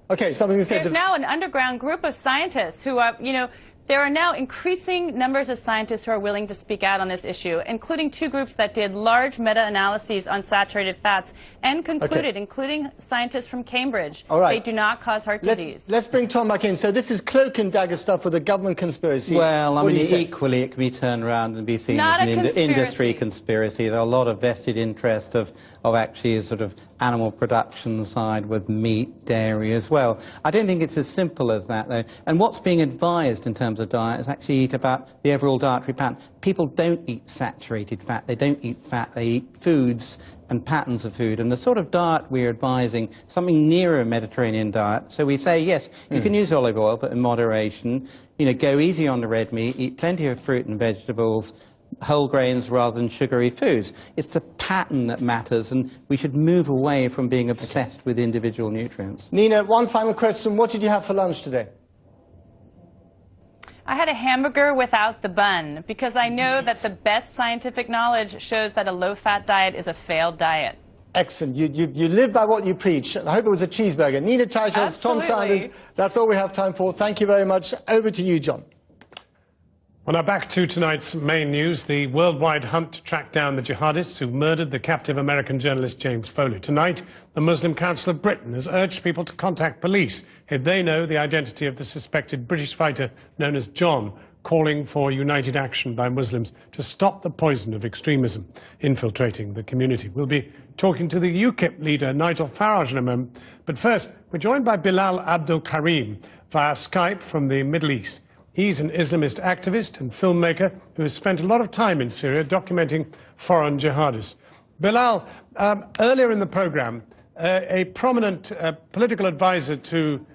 Y: there's now an underground group of scientists who are, you know, there are now increasing numbers of scientists who are willing to speak out on this issue, including two groups that did large meta-analyses on saturated fats and concluded, including scientists from Cambridge, they do not cause heart disease.
B: Let's bring Tom back in. So this is cloak and dagger stuff with a government conspiracy.
Z: Well, I mean, equally it can be turned around and be seen as an industry conspiracy. There are a lot of vested interest of actually a sort of animal production side with meat, dairy as well. I don't think it's as simple as that, though. And what's being advised in terms of diet is actually eat about the overall dietary pattern. People don't eat saturated fat. They don't eat fat. They eat foods and patterns of food. And the sort of diet we're advising, something nearer a Mediterranean diet. So we say, yes, you can use olive oil, but in moderation. You know, go easy on the red meat, eat plenty of fruit and vegetables, whole grains rather than sugary foods. It's the pattern that matters, and we should move away from being obsessed with individual nutrients.
B: Nina, one final question. What did you have for lunch today?
Y: I had a hamburger without the bun, because I know that the best scientific knowledge shows that a low-fat diet is a failed diet.
B: Excellent. You live by what you preach. I hope it was a cheeseburger. Nina Teicholz, Tom Sanders, that's all we have time for. Thank you very much. Over to you, John.
A: Well, now back to tonight's main news, the worldwide hunt to track down the jihadists who murdered the captive American journalist James Foley. Tonight, the Muslim Council of Britain has urged people to contact police if they know the identity of the suspected British fighter known as John, calling for united action by Muslims to stop the poison of extremism infiltrating the community. We'll be talking to the UKIP leader Nigel Farage in a moment, but first, we're joined by Bilal Abdul Karim via Skype from the Middle East. He's an Islamist activist and filmmaker who has spent a lot of time in Syria documenting foreign jihadists. Bilal, earlier in the program, a prominent political advisor to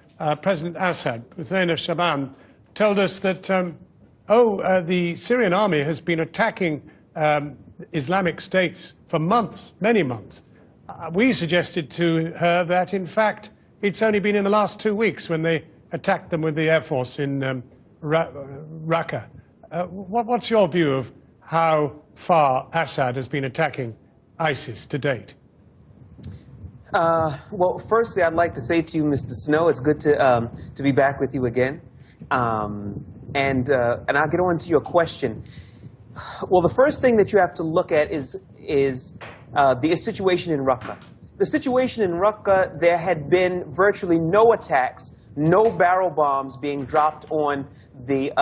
A: President Assad, Hussein Shaban, told us that, the Syrian army has been attacking Islamic states for months, many months. We suggested to her that, in fact, it's only been in the last 2 weeks when they attacked them with the Air Force in Raqqa. What's your view of how far Assad has been attacking ISIS to date?
D: Well, firstly, I'd like to say to you, Mr. Snow, it's good to be back with you again. And I'll get on to your question. Well, the first thing that you have to look at is the situation in Raqqa. The situation in Raqqa, there had been virtually no attacks, no barrel bombs being dropped on the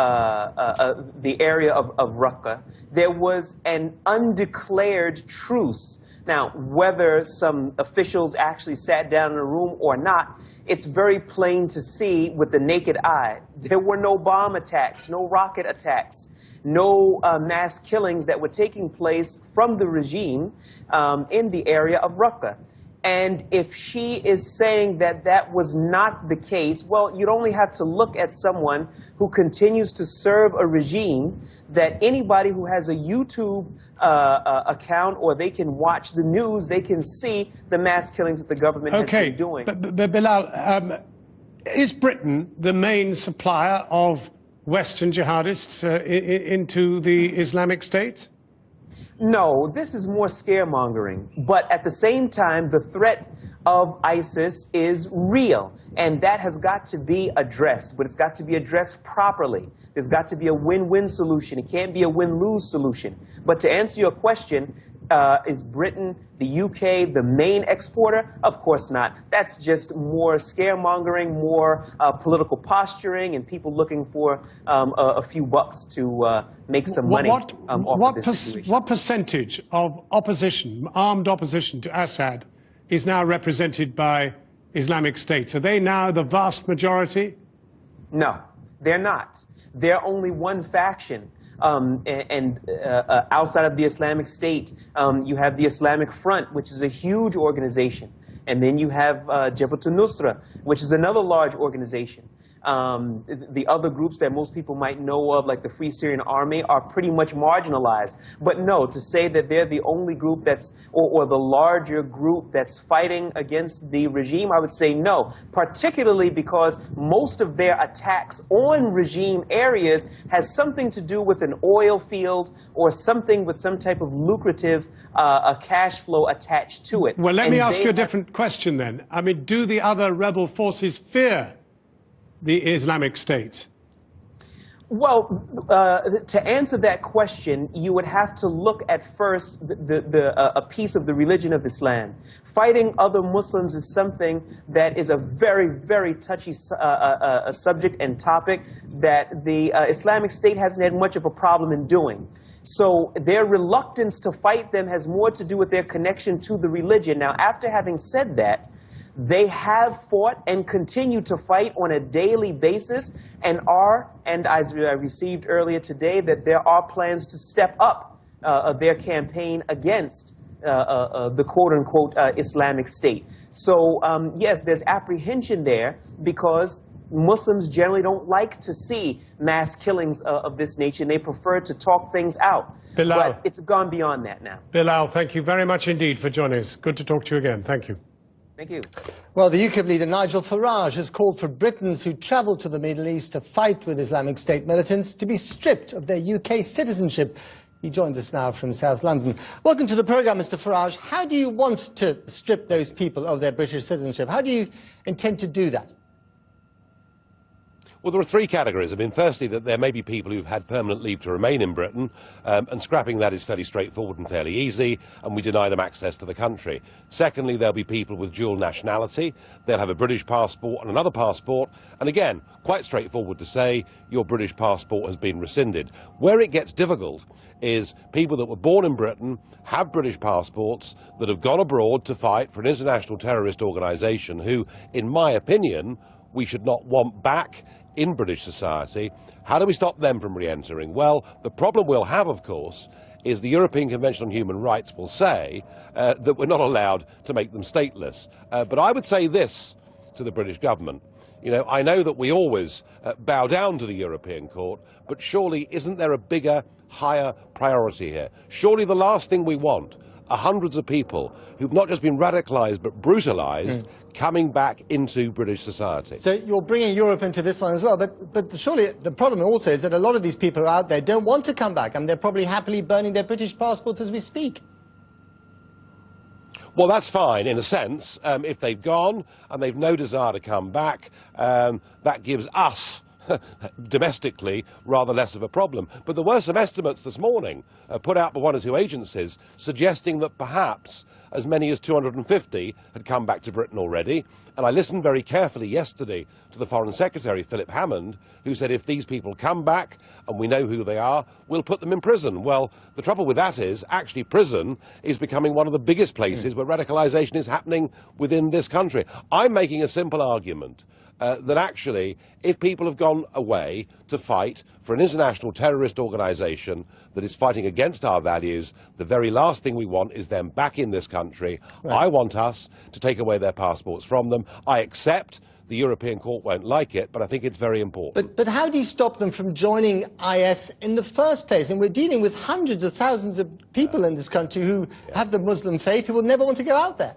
D: area of Raqqa. There was an undeclared truce. Now, whether some officials actually sat down in a room or not, it's very plain to see with the naked eye. There were no bomb attacks, no rocket attacks, no mass killings that were taking place from the regime in the area of Raqqa. And if she is saying that that was not the case, well, you'd only have to look at someone who continues to serve a regime, that anybody who has a YouTube account or they can watch the news, they can see the mass killings that the government has been doing.
A: But Bilal, is Britain the main supplier of Western jihadists into the Islamic State?
D: No, this is more scaremongering. But at the same time, the threat of ISIS is real, and that has got to be addressed, but it's got to be addressed properly. There's got to be a win-win solution. It can't be a win-lose solution. But to answer your question, is Britain, the UK, the main exporter? Of course not. That's just more scaremongering, more political posturing, and people looking for a few bucks to make some money off of this situation.
A: What percentage of opposition, armed opposition to Assad, is now represented by Islamic State? Are they now the vast majority?
D: No, they're not. They're only one faction. Outside of the Islamic State, you have the Islamic Front, which is a huge organization. And then you have Jabhat al-Nusra, which is another large organization. The other groups that most people might know of, like the Free Syrian Army, are pretty much marginalized. But no, to say that they're the only group that's, or the larger group that's fighting against the regime, I would say no. Particularly because most of their attacks on regime areas has something to do with an oil field or something with some type of lucrative cash flow attached to it.
A: Well, let me ask you a different question then. I mean, do the other rebel forces fear the Islamic State?
D: Well, to answer that question, you would have to look at first a piece of the religion of Islam. Fighting other Muslims is something that is a very, very touchy subject and topic that the Islamic State hasn't had much of a problem in doing. So their reluctance to fight them has more to do with their connection to the religion. Now, after having said that, they have fought and continue to fight on a daily basis and I received earlier today that there are plans to step up their campaign against the quote-unquote Islamic State. So, yes, there's apprehension there because Muslims generally don't like to see mass killings of this nature. They prefer to talk things out.
A: Bilal.
D: But it's gone beyond that now.
A: Bilal, thank you very much indeed for joining us. Good to talk to you again. Thank you.
D: Thank you.
B: Well, the UKIP leader Nigel Farage has called for Britons who travel to the Middle East to fight with Islamic State militants to be stripped of their UK citizenship. He joins us now from South London. Welcome to the programme, Mr Farage. How do you want to strip those people of their British citizenship? How do you intend to do that?
I: Well, there are three categories. I mean, firstly, that there may be people who've had permanent leave to remain in Britain, and scrapping that is fairly straightforward and fairly easy, and we deny them access to the country. Secondly, there'll be people with dual nationality. They'll have a British passport and another passport, and again, quite straightforward to say your British passport has been rescinded. Where it gets difficult is people that were born in Britain, have British passports, that have gone abroad to fight for an international terrorist organisation who, in my opinion, we should not want back in British society. How do we stop them from re-entering? Well, the problem we'll have, of course, is the European Convention on Human Rights will say that we're not allowed to make them stateless. But I would say this to the British government. You know, I know that we always bow down to the European Court, but surely isn't there a bigger, higher priority here? Surely the last thing we want are hundreds of people who've not just been radicalised but brutalised coming back into British society.
B: So you're bringing Europe into this one as well, but surely the problem also is that a lot of these people who are out there don't want to come back. I mean, they're probably happily burning their British passports as we speak.
I: Well, that's fine, in a sense. If they've gone and they've no desire to come back, that gives us domestically rather less of a problem. But there were some estimates this morning put out by one or two agencies suggesting that perhaps as many as 250 had come back to Britain already. And I listened very carefully yesterday to the Foreign Secretary, Philip Hammond, who said if these people come back and we know who they are, we'll put them in prison. Well, the trouble with that is actually prison is becoming one of the biggest places where radicalisation is happening within this country. I'm making a simple argument that actually, if people have gone away to fight for an international terrorist organisation that is fighting against our values, the very last thing we want is them back in this country. Right. I want us to take away their passports from them. I accept the European Court won't like it, but I think it's very important.
B: But how do you stop them from joining IS in the first place? And we're dealing with hundreds of thousands of people in this country who have the Muslim faith who will never want to go out there.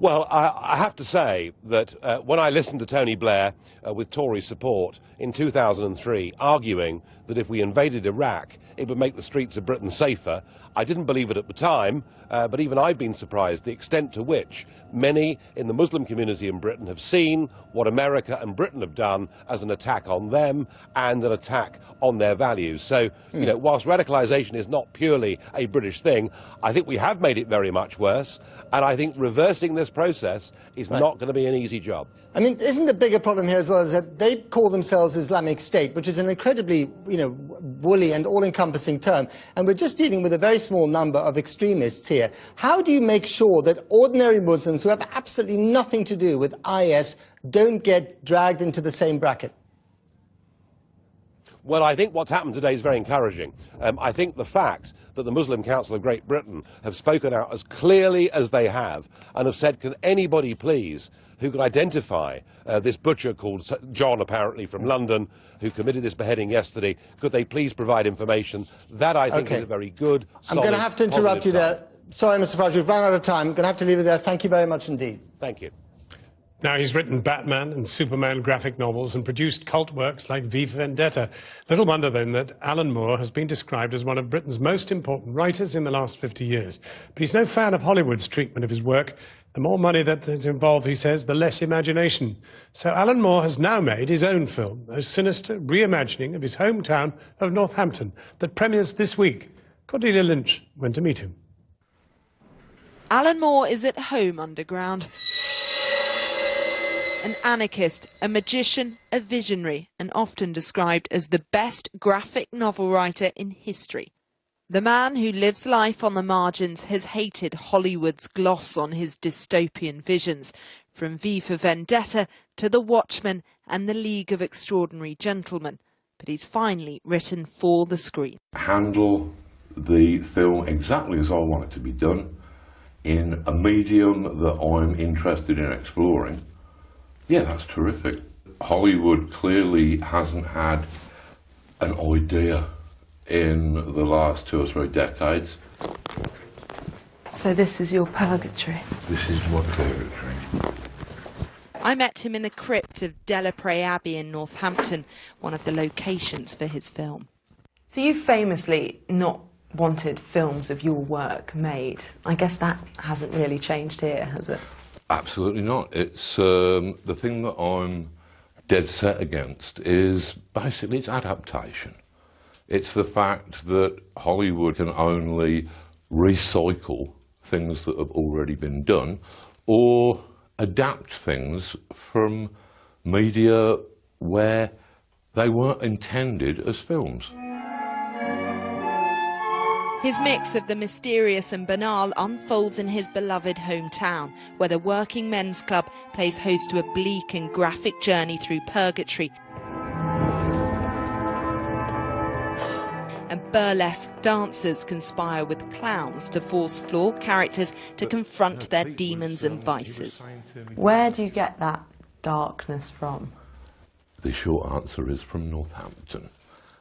I: Well, I have to say that when I listened to Tony Blair with Tory support in 2003 arguing that if we invaded Iraq it would make the streets of Britain safer, I didn't believe it at the time, but even I've been surprised the extent to which many in the Muslim community in Britain have seen what America and Britain have done as an attack on them and an attack on their values. So, you know, whilst radicalisation is not purely a British thing, I think we have made it very much worse, and I think reversing this process is not going to be an easy job.
B: I mean, isn't the bigger problem here as well is that they call themselves Islamic State, which is an incredibly, woolly and all-encompassing term, and we're just dealing with a very small number of extremists here. How do you make sure that ordinary Muslims who have absolutely nothing to do with IS don't get dragged into the same bracket?
I: Well, I think what's happened today is very encouraging. I think the fact that the Muslim Council of Great Britain have spoken out as clearly as they have and have said, can anybody please who could identify this butcher called John, apparently from London, who committed this beheading yesterday, could they please provide information? That, I think, is a very good, solid,
B: I'm going to have to interrupt you there. Sorry, Mr. Farage, we've run out of time. I'm going to have to leave it there. Thank you very much indeed.
I: Thank you.
A: Now, he's written Batman and Superman graphic novels and produced cult works like V for Vendetta. Little wonder, then, that Alan Moore has been described as one of Britain's most important writers in the last 50 years. But he's no fan of Hollywood's treatment of his work. The more money that is involved, he says, the less imagination. So Alan Moore has now made his own film, a sinister reimagining of his hometown of Northampton, that premieres this week. Cordelia Lynch went to meet him.
J: Alan Moore is at home underground. An anarchist, a magician, a visionary, and often described as the best graphic novel writer in history. The man who lives life on the margins has hated Hollywood's gloss on his dystopian visions, from V for Vendetta to The Watchmen and The League of Extraordinary Gentlemen. But he's finally written for the screen.
U: Handle the film exactly as I want it to be done, in a medium that I'm interested in exploring. Yeah, that's terrific. Hollywood clearly hasn't had an idea in the last 2 or 3 decades.
J: So this is your purgatory?
U: This is my purgatory.
J: I met him in the crypt of Delaprey Abbey in Northampton, one of the locations for his film. So you famously not wanted films of your work made. I guess that hasn't really changed here, has it?
U: Absolutely not. It's the thing that I'm dead set against is basically its adaptation. It's the fact that Hollywood can only recycle things that have already been done or adapt things from media where they weren't intended as films.
J: His mix of the mysterious and banal unfolds in his beloved hometown, where the Working Men's Club plays host to a bleak and graphic journey through purgatory. And burlesque dancers conspire with clowns to force flawed characters to confront their demons and vices. Where do you get that darkness from?
U: The short answer is from Northampton.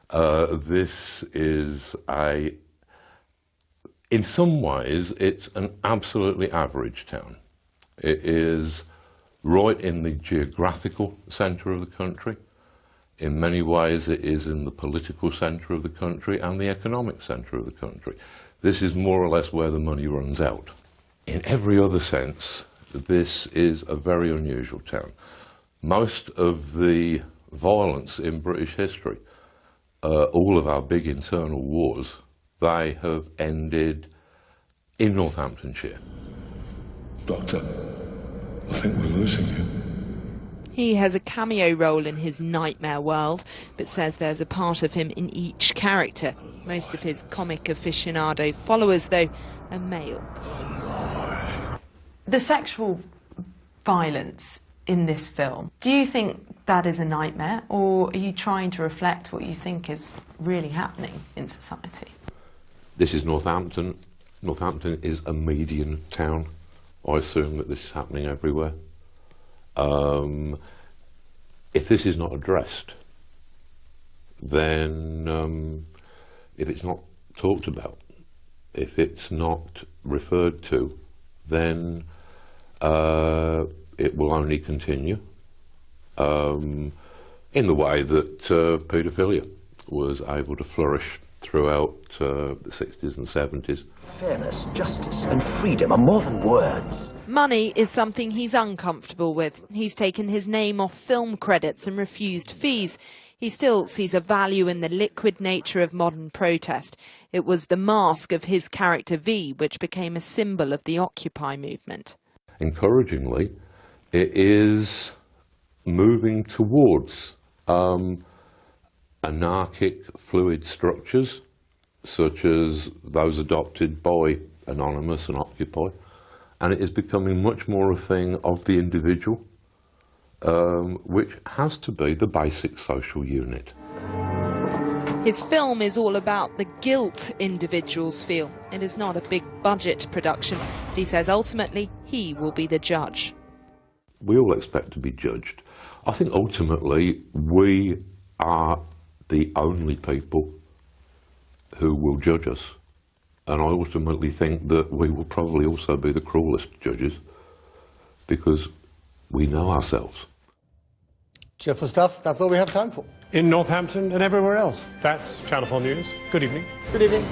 U: This is in some ways, it's an absolutely average town. It is right in the geographical centre of the country. In many ways, it is in the political centre of the country and the economic centre of the country. This is more or less where the money runs out. In every other sense, this is a very unusual town. Most of the violence in British history, all of our big internal wars, they have ended in Northamptonshire.
K: Doctor, I think we're losing you.
J: He has a cameo role in his nightmare world, but says there's a part of him in each character. Most of his comic aficionado followers, though, are male. The sexual violence in this film, do you think that is a nightmare, or are you trying to reflect what you think is really happening in society?
U: This is Northampton. Northampton is a median town. I assume that this is happening everywhere. If this is not addressed, then if it's not talked about, if it's not referred to, then it will only continue in the way that paedophilia was able to flourish throughout the 60s and 70s.
L: Fairness, justice and freedom are more than words.
J: Money is something he's uncomfortable with. He's taken his name off film credits and refused fees. He still sees a value in the liquid nature of modern protest. It was the mask of his character V which became a symbol of the Occupy movement.
U: Encouragingly, it is moving towards anarchic, fluid structures, such as those adopted by Anonymous and Occupy, and it is becoming much more a thing of the individual, which has to be the basic social unit.
J: His film is all about the guilt individuals feel. It is not a big budget production, but he says ultimately he will be the judge.
U: We all expect to be judged. I think ultimately we are the only people who will judge us. And I ultimately think that we will probably also be the cruelest judges because we know ourselves.
B: Cheerful stuff. That's all we have time for.
A: In Northampton and everywhere else. That's Channel 4 News. Good evening.
B: Good evening.